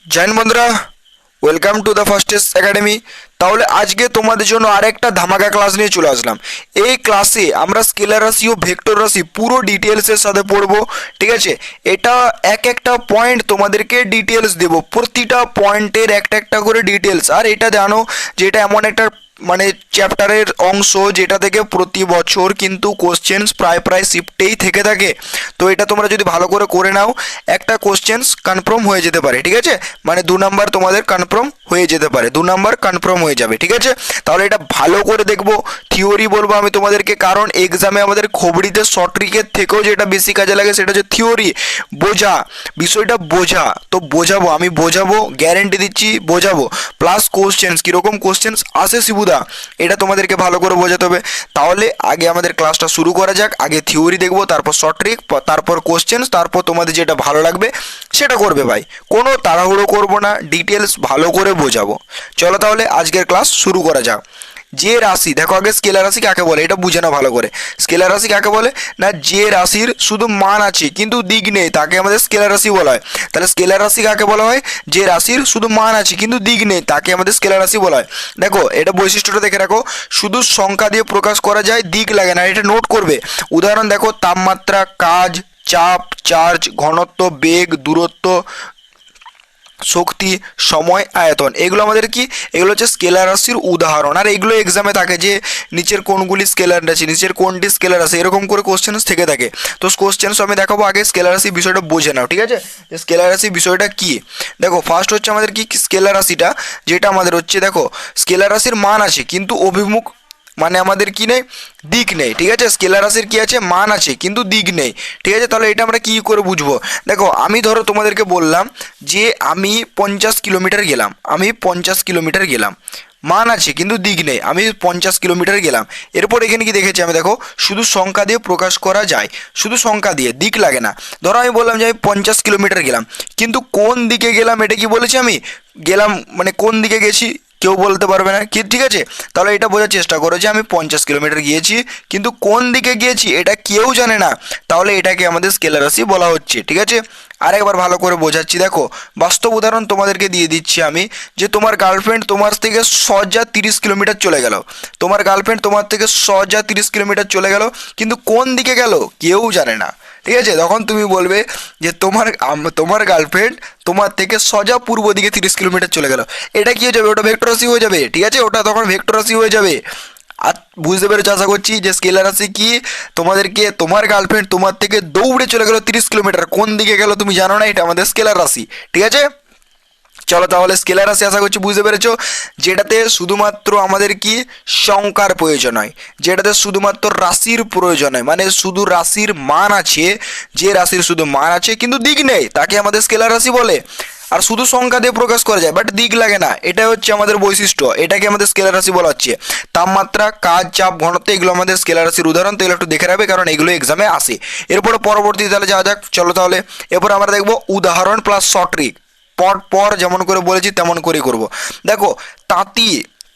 Join বন্ধুরা, welcome to the ফার্স্টেস academy. তাহলে আজকে তোমাদের জন্য আরেকটা ধামাকা ক্লাস নিয়ে চলে আসলাম। এই ক্লাসে আমরা স্কেলার রাশি ও ভেক্টর রাশি পুরো ডিটেলসের সাথে পড়বো। ঠিক আছে, এটা এক একটা পয়েন্ট তোমাদেরকে ডিটেলস দেবো, প্রতিটা পয়েন্টের একটা একটা করে ডিটেলস। আর এটা জানো যে এটা এমন একটা মানে চ্যাপ্টারের অংশ যেটা থেকে প্রতি বছর কিন্তু কোশ্চেন্স প্রায় প্রায় শিফটেই থেকে থাকে। তো এটা তোমরা যদি ভালো করে নাও, একটা কোশ্চেন্স কনফার্ম হয়ে যেতে পারে। ঠিক আছে, মানে 2 নাম্বার তোমাদের কনফার্ম হয়ে যেতে পারে, 2 নাম্বার কনফার্ম হয়ে যাবে। ঠিক আছে, তাহলে এটা ভালো করে দেখবো। থিওরি বলবো আমি তোমাদেরকে, কারণ এক্সামে আমাদের খবরিতে শর্ট ট্রিকের থেকেও যেটা বেশি কাজে লাগে সেটা হচ্ছে থিওরি বোঝা, বিষয়টা বোঝা। তো বোঝাবো, আমি বোঝাবো, গ্যারেন্টি দিচ্ছি বোঝাবো। প্লাস কোশ্চেন্স, কীরকম কোশ্চেন্স আসে শিবুদা, এটা তোমাদেরকে ভালো করে বোঝাতে হবে। তাহলে আগে আমাদের ক্লাসটা শুরু করা যাক। আগে থিওরি দেখবো, তারপর শর্ট ট্রিক, তারপর কোশ্চেন্স, তারপর তোমাদের যেটা ভালো লাগবে সেটা করবে ভাই। কোনো তাড়াহুড়ো করবো না, ডিটেলস ভালো করে বোঝাবো। চলো তাহলে আজকের ক্লাস শুরু করা যাক। যে রাশি, দেখো আগে স্কেলার রাশি কাকে বলে এটা বুঝে না ভালো করে। স্কেলার রাশি কাকে বলে না, যে রাশির শুধু মান আছে কিন্তু দিক নেই তাকে আমাদের স্কেলার রাশি বলা হয়। তাহলে স্কেলার রাশি কাকে বলা হয়, যে রাশির শুধু মান আছে কিন্তু দিক নেই তাকে আমাদের স্কেলার রাশি বলা হয়। দেখো এটা বৈশিষ্ট্যটা দেখে রাখো, শুধু সংখ্যা দিয়ে প্রকাশ করা যায়, দিক লাগে না, এটা নোট করবে। উদাহরণ দেখো, তাপমাত্রা, কাজ, চাপ, চার্জ, ঘনত্ব, বেগ, দূরত্ব, শক্তি, সময়, আয়তন, এগুলো আমাদের কি, এগুলো হচ্ছে স্কেলার রাশির উদাহরণ। আর এগুলো এক্সামে থাকে যে নিচের কোনগুলি স্কেলার আছে, নিচের কোনটি স্কেলার আছে, এরকম করে কোশ্চেন থেকে থাকে। তো কোশ্চেন আমি দেখাবো, আগে স্কেলার রাশি বিষয়টা বুঝে নাও। ঠিক আছে, যে স্কেলার রাশি বিষয়টা কি। দেখো ফার্স্ট হচ্ছে আমাদের কি স্কেলার রাশিটা, যেটা আমাদের হচ্ছে, দেখো স্কেলার রাশির মান আছে কিন্তু অভিমুখ মানে আমাদের কি নেই, দিক নেই। ঠিক আছে, স্কেলার রাশির কি আছে, মান আছে কিন্তু দিক নেই। ঠিক আছে, তাহলে এটা আমরা কি করে বুঝবো। দেখো আমি ধরো তোমাদেরকে বললাম যে আমি 50 কিলোমিটার গেলাম, আমি 50 কিলোমিটার গেলাম, মান আছে কিন্তু দিক নেই, আমি 50 কিলোমিটার গেলাম। এরপর এখানে কি দেখেছি আমি, দেখো শুধু সংখ্যা দিয়ে প্রকাশ করা যায়, শুধু সংখ্যা দিয়ে, দিক লাগে না। ধরো আমি বললাম যে আমি 50 কিলোমিটার গেলাম, কিন্তু কোন দিকে গেলাম এটা কি বলেছি, আমি গেলাম মানে কোন দিকে গেছি কেউ বলতে পারবে না কি। ঠিক আছে, তাহলে এটা বোঝার চেষ্টা করো যে আমি 50 কিলোমিটার গিয়েছি কিন্তু কোন দিকে গিয়েছি এটা কেউ জানে না, তাহলে এটাকে আমাদের স্কেলার রাশি বলা হচ্ছে। ঠিক আছে, আরেকবার ভালো করে বোঝাচ্ছি। দেখো বাস্তব উদাহরণ তোমাদেরকে দিয়ে দিচ্ছি আমি, যে তোমার গার্লফ্রেন্ড তোমার থেকে সজ্জা 30 কিলোমিটার চলে গেল, তোমার গার্লফ্রেন্ড তোমার থেকে সজ্জা 30 কিলোমিটার চলে গেল, কিন্তু কোন দিকে গেল কেউ জানে না। ঠিক আছে, তখন তুমি বলবে যে তোমার গার্লফ্রেন্ড তোমার থেকে সোজা পূর্ব দিকে 30 কিলোমিটার চলে গেল, এটা কি হয়ে যাবে, ওটা ভেক্টর রাশি হয়ে যাবে। ঠিক আছে, ওটা তখন ভেক্টর রাশি হয়ে যাবে। আর বুঝতে পেরেছো আশা করছি যে স্কেলার রাশি কি। তোমাদেরকে তোমার গার্লফ্রেন্ড তোমার থেকে দৌড়ে চলে গেল 30 কিলোমিটার, কোন দিকে গেল তুমি জানো না, এটা আমাদের স্কেলার রাশি। ঠিক আছে, চলো তাহলে স্কেলার রাশি আশা করছি বুঝতে পেরেছো, যেটাতে শুধুমাত্র আমাদের কি সংখ্যার প্রয়োজন হয়, যেটাতে শুধুমাত্র রাশির প্রয়োজন হয়, মানে শুধু রাশির মান আছে, যে রাশির শুধু মান আছে কিন্তু দিক নেই তাকে আমাদের স্কেলার রাশি বলে। আর শুধু সংখ্যা দিয়ে প্রকাশ করা যায় বাট দিক লাগে না, এটা হচ্ছে আমাদের বৈশিষ্ট্য, এটাকে আমাদের স্কেলার রাশি বলা হচ্ছে। তাপমাত্রা, কাজ, চাপ, ঘনত্ব, এগুলো আমাদের স্কেলার রাশির উদাহরণ। তো এগুলো একটু দেখে রাখবে কারণ এগুলো এক্সামে আসে। এরপরে পরবর্তী তাহলে যাওয়া যাক, চলো তাহলে এরপর আমরা দেখবো উদাহরণ প্লাস শর্ট ট্রিক। পর পর যেমন করে বলেছি তেমন করেই করব। দেখো তাঁতি,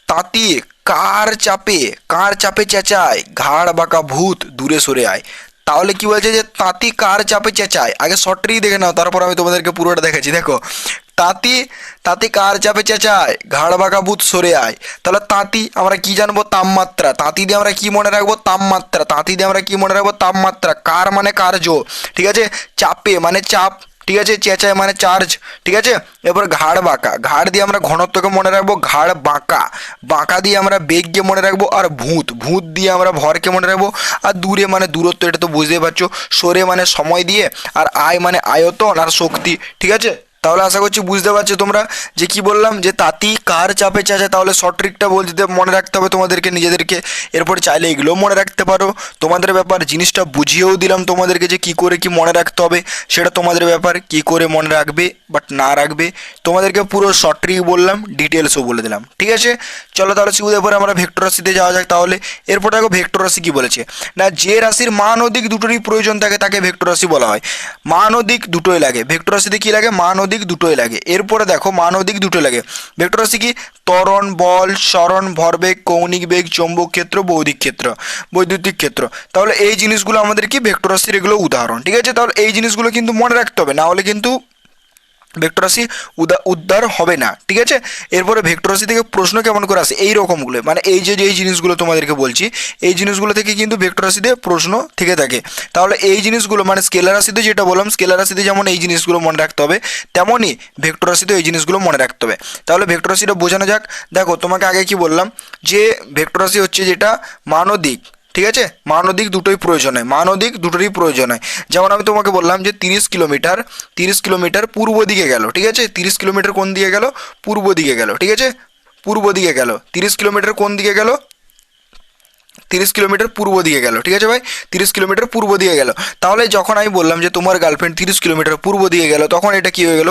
তাঁতি কার চাপে চেঁচায়, ঘাড় বাঁকা ভূত দূরে সরে আয়। তাহলে কি বলছে যে তাঁতি কার চাপে চেঁচায়, আগে শর্টটি দেখে নাও তারপর আমি তোমাদেরকে পুরোটা দেখাচ্ছি। দেখো তাঁতি, তাঁতি কার চাপে চেঁচায়, ঘাড় বাঁকা ভূত সরে আয়। তাহলে তাঁতি আমরা কি জানবো, তাপমাত্রা, তাঁতি দিয়ে আমরা কি মনে রাখবো, তাপমাত্রা, তাঁতি দিয়ে আমরা কি মনে রাখবো, তাপমাত্রা। কার মানে কার্য, ঠিক আছে, চাপে মানে চাপ, ঠিক আছে, চেঁচায় মানে চার্জ। ঠিক আছে, এরপর ঘাড় বাঁকা, ঘাড় দিয়ে আমরা ঘনত্বকে মনে রাখবো, ঘাড় বাঁকা, বাঁকা দিয়ে আমরা বেগকে মনে রাখবো, আর ভূত, ভূত দিয়ে আমরা ভরকে মনে রাখবো। আর দূরে মানে দূরত্ব, এটা তো বুঝতেই পারছো। সরে মানে সময় দিয়ে, আর আয় মানে আয়তন আর শক্তি। ঠিক আছে, তাহলে আশা করছি বুঝতে পারছো তোমরা যে কি বললাম, যে তাঁতি কার চাপে চেঁচায়। তাহলে শর্ট ট্রিকটা বলতে মনে রাখতে হবে তোমাদেরকে নিজেদেরকে। এরপর চাইলে এগুলোও মনে রাখতে পারো, তোমাদের ব্যাপার। জিনিসটা বুঝিয়েও দিলাম তোমাদেরকে যে কি করে কি মনে রাখতে হবে, সেটা তোমাদের ব্যাপার, কি করে মনে রাখবে বাট না রাখবে। তোমাদেরকে পুরো শর্ট ট্রিক বললাম, ডিটেলসও বলে দিলাম। ঠিক আছে, চলো তাহলে শিখুদের পরে আমরা ভেক্টর রাশিতে যাওয়া যাক। তাহলে এরপর দেখো ভেক্টর রাশি কি বলেছে, না যে রাশির মান ও দিক দুটোরই প্রয়োজন থাকে তাকে ভেক্টর রাশি বলা হয়। মান ও দিক দুটোই লাগে, ভেক্টর রাশিতে কি লাগে, মান ও দিক দুটোই লাগে। এরপরে দেখো মান ও দিক দুটোই লাগে, ভেক্টর রাশি কি, ত্বরণ, বল, সরণ, ভরবেগ, কৌণিক বেগ, চৌম্বক ক্ষেত্র, বৈদ্যুতিক ক্ষেত্র, বৈদ্যুতিক ক্ষেত্র। তাহলে এই জিনিসগুলো আমাদের কি ভেক্টর রাশির এগুলো উদাহরণ। ঠিক আছে, তাহলে এই জিনিসগুলো কিন্তু মনে রাখতে হবে, না হলে কিন্তু ভেক্টর রাশি উদ্ধার হবে না, ঠিক আছে। এরপরে ভেক্টর রাশি থেকে প্রশ্ন কেমন করে আসে এই রকমগুলো, মানে এই যে এই জিনিসগুলো তোমাদেরকে বলছি, এই জিনিসগুলো থেকে কিন্তু ভেক্টর রাশিতে প্রশ্ন থেকে থাকে। তাহলে এই জিনিসগুলো মানে স্কেলার রাশিতে যেটা বললাম, স্কেলার রাশিতে যেমন এই জিনিসগুলো মনে রাখতে হবে, তেমনই ভেক্টর রাশিতে এই জিনিসগুলো মনে রাখতে হবে। তাহলে ভেক্টর রাশিটা বোঝানো যাক। দেখো তোমাকে আগে কি বললাম যে ভেক্টর রাশি হচ্ছে যেটা মান ও দিক, ঠিক আছে, মান ও দিক দুটোই প্রয়োজন হয়, মান ও দিক দুটোরই প্রয়োজন হয়। যেমন আমি তোমাকে বললাম যে 30 কিলোমিটার পূর্ব দিকে গেল, ঠিক আছে, 30 কিলোমিটার কোন দিকে গেল, পূর্ব দিকে গেল, ঠিক আছে, পূর্ব দিকে গেল, 30 কিলোমিটার কোন দিকে গেল, 30 কিলোমিটার পূর্ব দিকে গেল, ঠিক আছে ভাই, 30 কিলোমিটার পূর্ব দিকে গেল। তাহলে যখন আমি বললাম যে তোমার গার্লফ্রেন্ড 30 কিলোমিটার পূর্ব দিকে গেল, তখন এটা কি হয়ে গেল,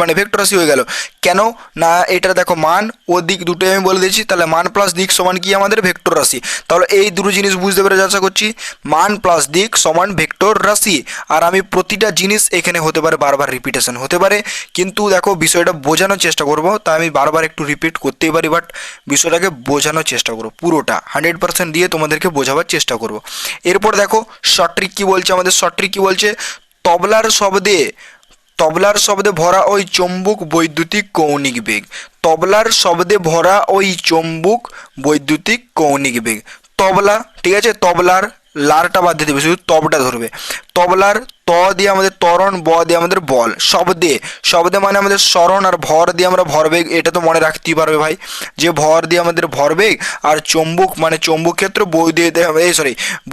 মানে ভেক্টর রাশি হয়ে গেল। কেন না, এটা দেখো মান ও দিক দুটোই আমি বলে দিয়েছি, তাহলে মান প্লাস দিক সমান কি আমাদের ভেক্টর রাশি। তাহলে এই দুটো জিনিস বুঝতে পেরে আশা করছি, মান প্লাস দিক সমান ভেক্টর রাশি। আর আমি প্রতিটা জিনিস এখানে হতে পারে বারবার রিপিটেশন হতে পারে, কিন্তু দেখো বিষয়টা বোঝানোর চেষ্টা করব, তাই আমি বারবার একটু রিপিট করতেই পারি, বাট বিষয়টাকে বোঝানোর চেষ্টা করবো, পুরোটা 100% দিয়ে তোমাদেরকে বোঝাবার চেষ্টা করব। এরপর দেখো শর্ট ট্রিক কী বলছে আমাদের, শর্ট ট্রিক কী বলছে, তবলার শব্দে ভরা ওই চুম্বক বৈদ্যুতিক কৌণিক বেগ, তবলার শব্দে ভরা ওই চুম্বক বৈদ্যুতিক কৌণিক বেগ। তবলা, ঠিক আছে, তবলার লারটা বাদ দিয়ে দেবে, শুধু তবটা ধরবে। তবলার ত দিয়ে আমাদের ত্বরণ, ব দিয়ে আমাদের বল, শব্দে মানে আমাদের স্মরণ, আর ভর দিয়ে আমরা ভরবেগ, এটা তো মনে রাখতেই পারবে ভাই, যে ভর দিয়ে আমাদের ভরবেগ, আর চুম্বক মানে চৌম্বক ক্ষেত্র,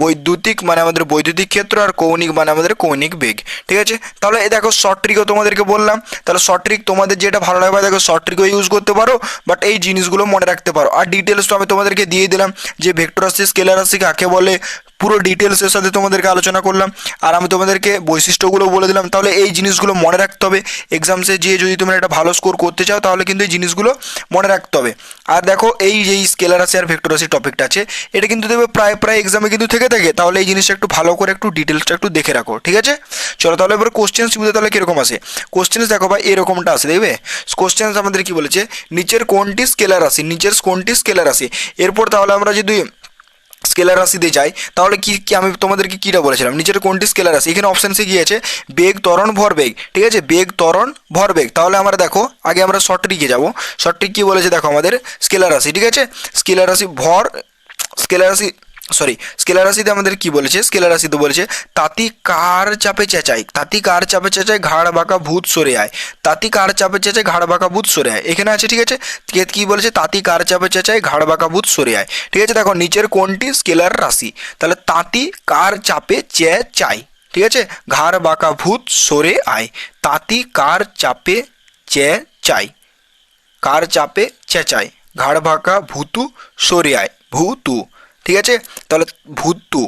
বৈদ্যুতিক মানে আমাদের বৈদ্যুতিক ক্ষেত্র, আর কৌণিক মানে আমাদের কৌণিক বেগ, ঠিক আছে। তাহলে এই দেখো শর্ট ট্রিকও তোমাদেরকে বললাম, তাহলে শর্ট ট্রিক তোমাদের যেটা ভালো লাগে ভাই, দেখো শর্ট ট্রিকও ইউজ করতে পারো, বাট এই জিনিসগুলো মনে রাখতে পারো। আর ডিটেলস তো আমি তোমাদেরকে দিয়ে দিলাম, যে ভেক্টর রাশি স্কেলার রাশি কাকে বলে, পুরো ডিটেলসের সাথে তোমাদেরকে আলোচনা করলাম, আর আমি তোমাদেরকে বৈশিষ্ট্যগুলো বলে দিলাম। তাহলে এই জিনিসগুলো মনে রাখতে হবে, এক্সামসে যে যদি তোমরা একটা ভালো স্কোর করতে চাও, তাহলে কিন্তু এই জিনিসগুলো মনে রাখতে হবে। আর দেখো এই যে স্কেলার রাশি আর ভেক্টর রাশি টপিকটা আছে, এটা কিন্তু দেখবে প্রায় এক্সামে কিন্তু থেকে থাকে, তাহলে এই জিনিসটা একটু ভালো করে একটু ডিটেলসটা একটু দেখে রাখো, ঠিক আছে। চলো তাহলে এবার কোশ্চেন্স বুঝতে, তাহলে কীরকম আসে কোশ্চেন্স, দেখো ভাই এরকমটা আসে, দেখবে কোশ্চেন্স আমাদের কি বলেছে, নিচের কোনটি স্কেলার রাশি, এরপর তাহলে আমরা যদি স্কেলার রাশিতে যাই, তাহলে কি কি আমি তোমাদেরকে কীটা বলেছিলাম, নিচের কোনটি স্কেলার রাশি, এখানে অপশান সি কি আছে, বেগ ত্বরণ ভরবেগ, ঠিক আছে, বেগ ত্বরণ ভরবেগ। তাহলে আমরা দেখো আগে আমরা শর্ট ট্রিকে যাবো, শর্ট ট্রিক কী বলেছে দেখো আমাদের, স্কেলার রাশি, ঠিক আছে, স্কেলার রাশি স্কেলার রাশিতে আমাদের কি বলেছে, স্কেলার রাশিতে বলেছে তাঁতি কার চাপে চেঁচায়, ঘাড় বাঁকা ভূত সরে আয়, তাঁতি কার চাপে চেঁচায় ঘাড় বাঁকা ভূত সরে আয়, এখানে আছে, ঠিক আছে। কি বলেছে, তাঁতি কার চাপে চেঁচায় ঘাড় বাঁকা ভূত সরে আয়, ঠিক আছে। দেখো নিচের কোনটি স্কেলার রাশি, তাহলে তাঁতি কার চাপে চেঁচায়, ঠিক আছে, ঘাড় বাঁকা ভূত সরে আয়, তাঁতি কার চাপে চেঁচায়, ঘাড় বাঁকা ভূতু সরে আয়, ভূতু, ঠিক আছে। তাহলে ভূতু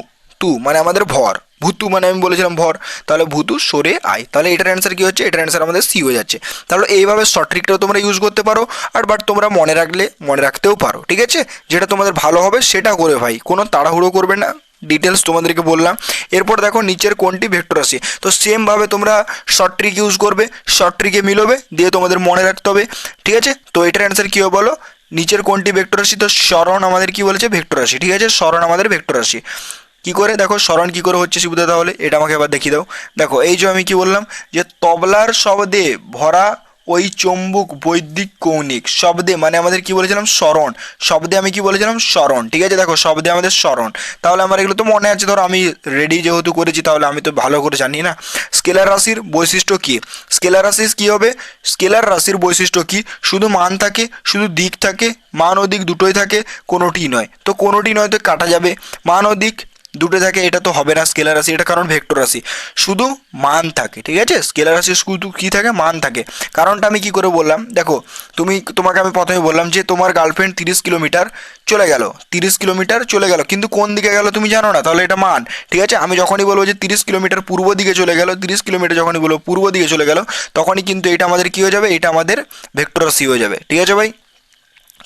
মানে আমাদের ভর, ভূতু মানে আমি বলেছিলাম ভর, তাহলে ভূতু সরে আয়, তাহলে এটার অ্যান্সার কী হচ্ছে, এটার অ্যান্সার আমাদের সি হয়ে যাচ্ছে। তাহলে এইভাবে শর্ট ট্রিকটাও তোমরা ইউজ করতে পারো, আর বাট তোমরা মনে রাখতেও পারো, ঠিক আছে, যেটা তোমাদের ভালো হবে সেটা করে ভাই, কোনো তাড়াহুড়ো করবে না, ডিটেলস তোমাদেরকে বললাম। এরপর দেখো নিচের কোনটি ভেক্টর রাশি, তো সেমভাবে তোমরা শর্ট ট্রিক ইউজ করবে, শর্ট ট্রিকে মিলবে, দিয়ে তোমাদের মনে রাখতে হবে, ঠিক আছে। তো এটার অ্যান্সার কী হবে বলো, নিচের কোনটি ভেক্টর রাশি, তো স্মরণ আমাদের কি বলেছে, ভেক্টর রাশি, ঠিক আছে, স্মরণ আমাদের ভেক্টর রাশি। কী করে দেখো স্মরণ কী করে হচ্ছে শিবুদা, তাহলে এটা আমাকে এবার দেখিয়ে দাও। দেখো এই যে আমি কি বললাম, যে তবলার শব্দে ভরা ওই চুম্বক বৈদ্যুতিক কৌণিক, শব্দে মানে আমাদের কি বলেছিলাম, স্মরণ, শব্দে আমি কি বলেছিলাম, স্মরণ, ঠিক আছে। দেখো শব্দে আমাদের স্মরণ, তাহলে আমার এগুলো তো মনে আছে, ধরো আমি রেডি যেহেতু করেছি, তাহলে আমি তো ভালো করে জানি না। স্কেলার রাশির বৈশিষ্ট্য কী, স্কেলার রাশির কী হবে, স্কেলার রাশির বৈশিষ্ট্য কী, শুধু মান থাকে, শুধু দিক থাকে, মান ও দিক দুটোই থাকে, কোনোটি নয়, তো কোনোটি নয় তো কাটা যাবে, মান ও দিক দুটো থাকে, এটা তো হবে না স্কেলার রাশি, এটা কারণ ভেক্টর রাশি, শুধু মান থাকে, ঠিক আছে, স্কেলার রাশি শুধু কী থাকে, মান থাকে। কারণটা আমি কি করে বললাম, দেখো তোমাকে আমি প্রথমে বললাম যে তোমার গার্লফ্রেন্ড 30 কিলোমিটার চলে গেল, কিন্তু কোন দিকে গেল তুমি জানো না, তাহলে এটা মান, ঠিক আছে। আমি যখনই বলবো যে 30 কিলোমিটার পূর্ব দিকে চলে গেল, 30 কিলোমিটার যখনই বলবো পূর্ব দিকে চলে গেল, তখনই কিন্তু এটা আমাদের কী হয়ে যাবে, এটা আমাদের ভেক্টর রাশি হয়ে যাবে, ঠিক আছে ভাই।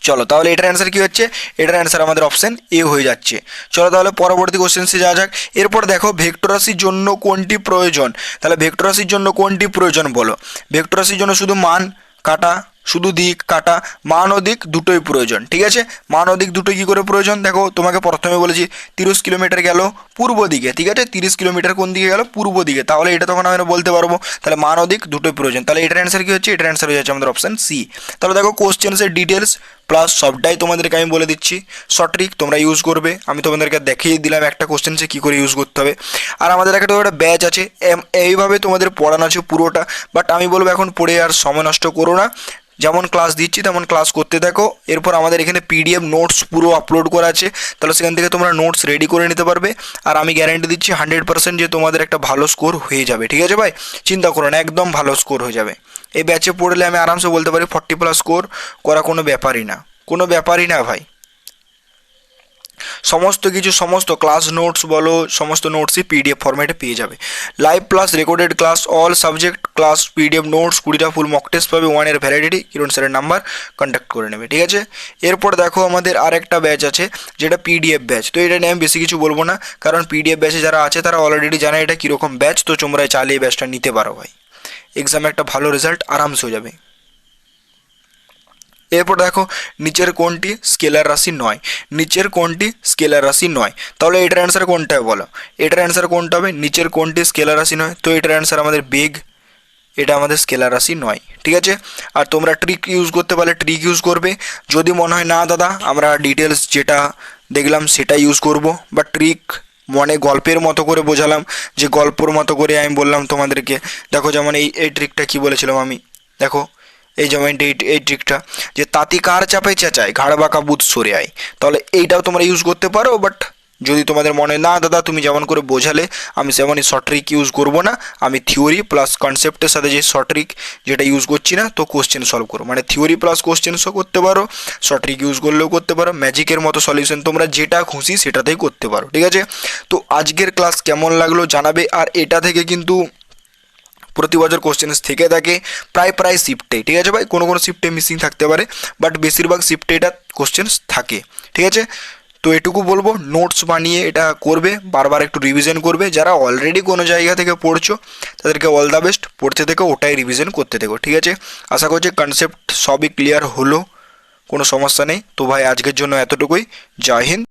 চলো তাহলে এটার অ্যান্সার কী হচ্ছে, এটার অ্যান্সার আমাদের অপশান এ হয়ে যাচ্ছে। চলো তাহলে পরবর্তী কোশ্চেন্সে যাওয়া যাক। এরপর দেখো ভেক্টর রাশির জন্য কোনটি প্রয়োজন, তাহলে ভেক্টর রাশির জন্য কোনটি প্রয়োজন বলো, ভেক্টর রাশির জন্য শুধু মান কাটা, শুধু দিক কাটা মান ও দিক দুটোই প্রয়োজন, ঠিক আছে। মান ও দিক দুটোই কী করে প্রয়োজন, দেখো তোমাকে প্রথমে বলেছি 30 কিলোমিটার গেল পূর্ব দিকে, ঠিক আছে। 30 কিলোমিটার কোন দিকে গেল, পূর্ব দিকে, তাহলে এটা তখন আমরা বলতে পারবো। তাহলে মান ও দিক দুটোই প্রয়োজন, তাহলে এটার অ্যান্সার কী হচ্ছে, এটার অ্যান্সার হয়ে যাচ্ছে আমাদের অপশান সি। তাহলে দেখো কোশ্চেন্সের ডিটেলস প্লাস সবটাই তোমাদেরকে আমি বলে দিচ্ছি, শর্ট ট্রিক তোমরা ইউজ করবে, আমি তোমাদেরকে দেখিয়ে দিলাম একটা কোশ্চেন্সে কী করে ইউজ করতে হবে। আর আমাদের একটা ব্যাচ আছে, এইভাবে তোমাদের পড়ানো আছে পুরোটা, বাট আমি বলবো এখন পড়ে আর সময় নষ্ট করো না, যেমন ক্লাস দিচ্ছি তেমন ক্লাস করতে থাকো। এরপর আমাদের এখানে পিডিএফ নোটস পুরো আপলোড করা আছে, তাহলে সেখান থেকে তোমরা নোটস রেডি করে নিতে পারবে। আর আমি গ্যারান্টি দিচ্ছি 100% যে তোমাদের একটা ভালো স্কোর হয়ে যাবে, ঠিক আছে ভাই, চিন্তা করো না, একদম ভালো স্কোর হয়ে যাবে। এই ব্যাচে পড়লে আমি আরামসে বলতে পারি 40+ স্কোর করা কোনো ব্যাপারই না, কোনো ব্যাপারই না ভাই। সমস্ত কিছু, সমস্ত ক্লাস নোটস বলো, সমস্ত নোটসই পিডিএফ ফরম্যাটে পেয়ে যাবে। Live plus recorded class, all subject class, PDF notes, 20টা ফুল মক টেস্ট পাবে, 1 এর ভ্যালিডিটি, কিরণ স্যারের নাম্বার, কন্ট্যাক্ট করে নেবে, ঠিক আছে। এরপর দেখো আমাদের আরেকটা ব্যাচ আছে যেটা পিডিএফ ব্যাচ, তো এটা নিয়ে আমি বেশি কিছু বলবো না, কারণ পিডিএফ ব্যাচে যারা আছে তারা অলরেডি জানে এটা কীরকম ব্যাচ, তো তোমরা চাইলে এই ব্যাচটা নিতে পারো ভাই, এক্সামে একটা ভালো রেজাল্ট আরামসে হয়ে যাবে। এরপর দেখো নিচের কোনটি স্কেলার রাশি নয়, নিচের কোনটি স্কেলার রাশি নয়, তাহলে এটার অ্যান্সার কোনটা হবে বলো, এটার অ্যান্সার কোনটা হবে, নিচের কোনটি স্কেলার রাশি নয়, তো এটার অ্যান্সার আমাদের বেগ, এটা আমাদের স্কেলার রাশি নয়, ঠিক আছে। আর তোমরা ট্রিক ইউজ করতে পারলে ট্রিক ইউজ করবে, যদি মনে হয় না দাদা আমরা ডিটেলস যেটা দেখলাম সেটা ইউজ করব, বা ট্রিক মনে গল্পের মতো করে বোঝালাম, যে গল্পর মতো করে আমি বললাম তোমাদেরকে, দেখো যেমন এই ট্রিকটা কী বলেছিলাম আমি, দেখো এই যেমন এই ট্রিকটা, যে তাঁতি কার চাপে চেঁচায় ঘাড় বাঁকা বুধ সরে আয়, তাহলে এইটাও তোমরা ইউজ করতে পারো। বাট যদি তোমাদের মনে না দাদা তুমি যেমন করে বোঝালে আমি সেমনই শর্ট ট্রিক ইউজ করবো না, আমি থিওরি প্লাস কনসেপ্টের সাথে যে শর্ট ট্রিক যেটা ইউজ করছি না, তো কোশ্চেন সলভ করো, মানে থিওরি প্লাস কোশ্চেনসও করতে পারো, শর্ট ট্রিক ইউজ করলেও করতে পারো, ম্যাজিকের মতো সলিউশন তোমরা যেটা খুশি সেটাতেই করতে পারো, ঠিক আছে। তো আজকের ক্লাস কেমন লাগলো জানাবে, আর এটা থেকে কিন্তু প্রতি বছর কোশ্চেন্স থেকে থাকে প্রায় শিফটে, ঠিক আছে ভাই, কোনো শিফটে মিসিং থাকতে পারে, বাট বেশিরভাগ শিফটে এটা কোশ্চেন্স থাকে, ঠিক আছে। তো এটুকু বলবো, নোটস বানিয়ে এটা করবে, বারবার একটু রিভিশন করবে, যারা অলরেডি কোনো জায়গা থেকে পড়ছো তাদেরকে অল দ্য বেস্ট, পড়তে থেকো, ওটাই রিভিশন করতে থেকো, ঠিক আছে। আশা করছি কনসেপ্ট সবই ক্লিয়ার হলো, কোনো সমস্যা নেই। তো ভাই আজকের জন্য এতটুকুই, জয় হিন্দ।